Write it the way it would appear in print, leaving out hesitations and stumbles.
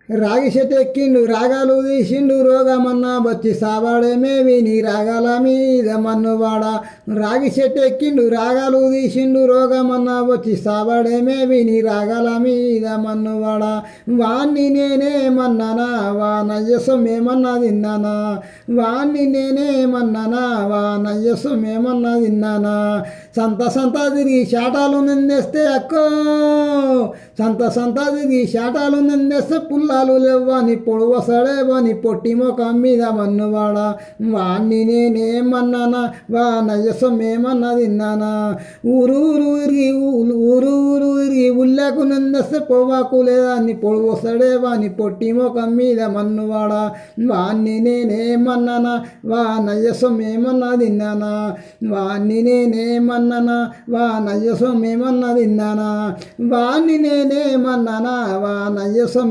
రాగి చెట్టు ఎక్కిండు రాగాలు తీసిండు రోగమన్నా బచ్చి సావాడేమే విని రాగాల మీద మన్నువాడ రాగి చెట్టు ఎక్కిండు రాగాలు తీసిండు రోగమన్నా వచ్చి సావాడేమే విని రాగాల మీద మన్నువాడ వాణ్ణి నేనే మన్నానా వా నయ్యసమేమన్నా తిన్నానా వాణ్ణి నేనే మన్నానా వా నయ్యసమేమన్నా తిన్నానా సంత తిరిగి శాటాలు నిందేస్తే అక్కో సంత తిరిగి శాటాలు నిందేస్తే పుల్లాలు లేవని పొడవసడేవని పొట్టి ముఖం మీద మన్నువాడ వాణ్ణి నేనేమన్నానా వా నయ్యసమేమన్నా తిన్నానా ఊరు తిరిగి ఉల్లాకు నిందేస్తే పొవ్వాకు లేదని పొడవసడేవని పొట్టి ముఖం మీద మన్నువాడ వాణ్ణి నేనేమన్నానా వా నయ్యసమేమన్నా తిన్నానా వాణ్ణి నేనేమన్నానా వా నయ్యసమేమన్నా తిన్నానా వాణ్ణి నేనేమన్నానా వా నయ్యసం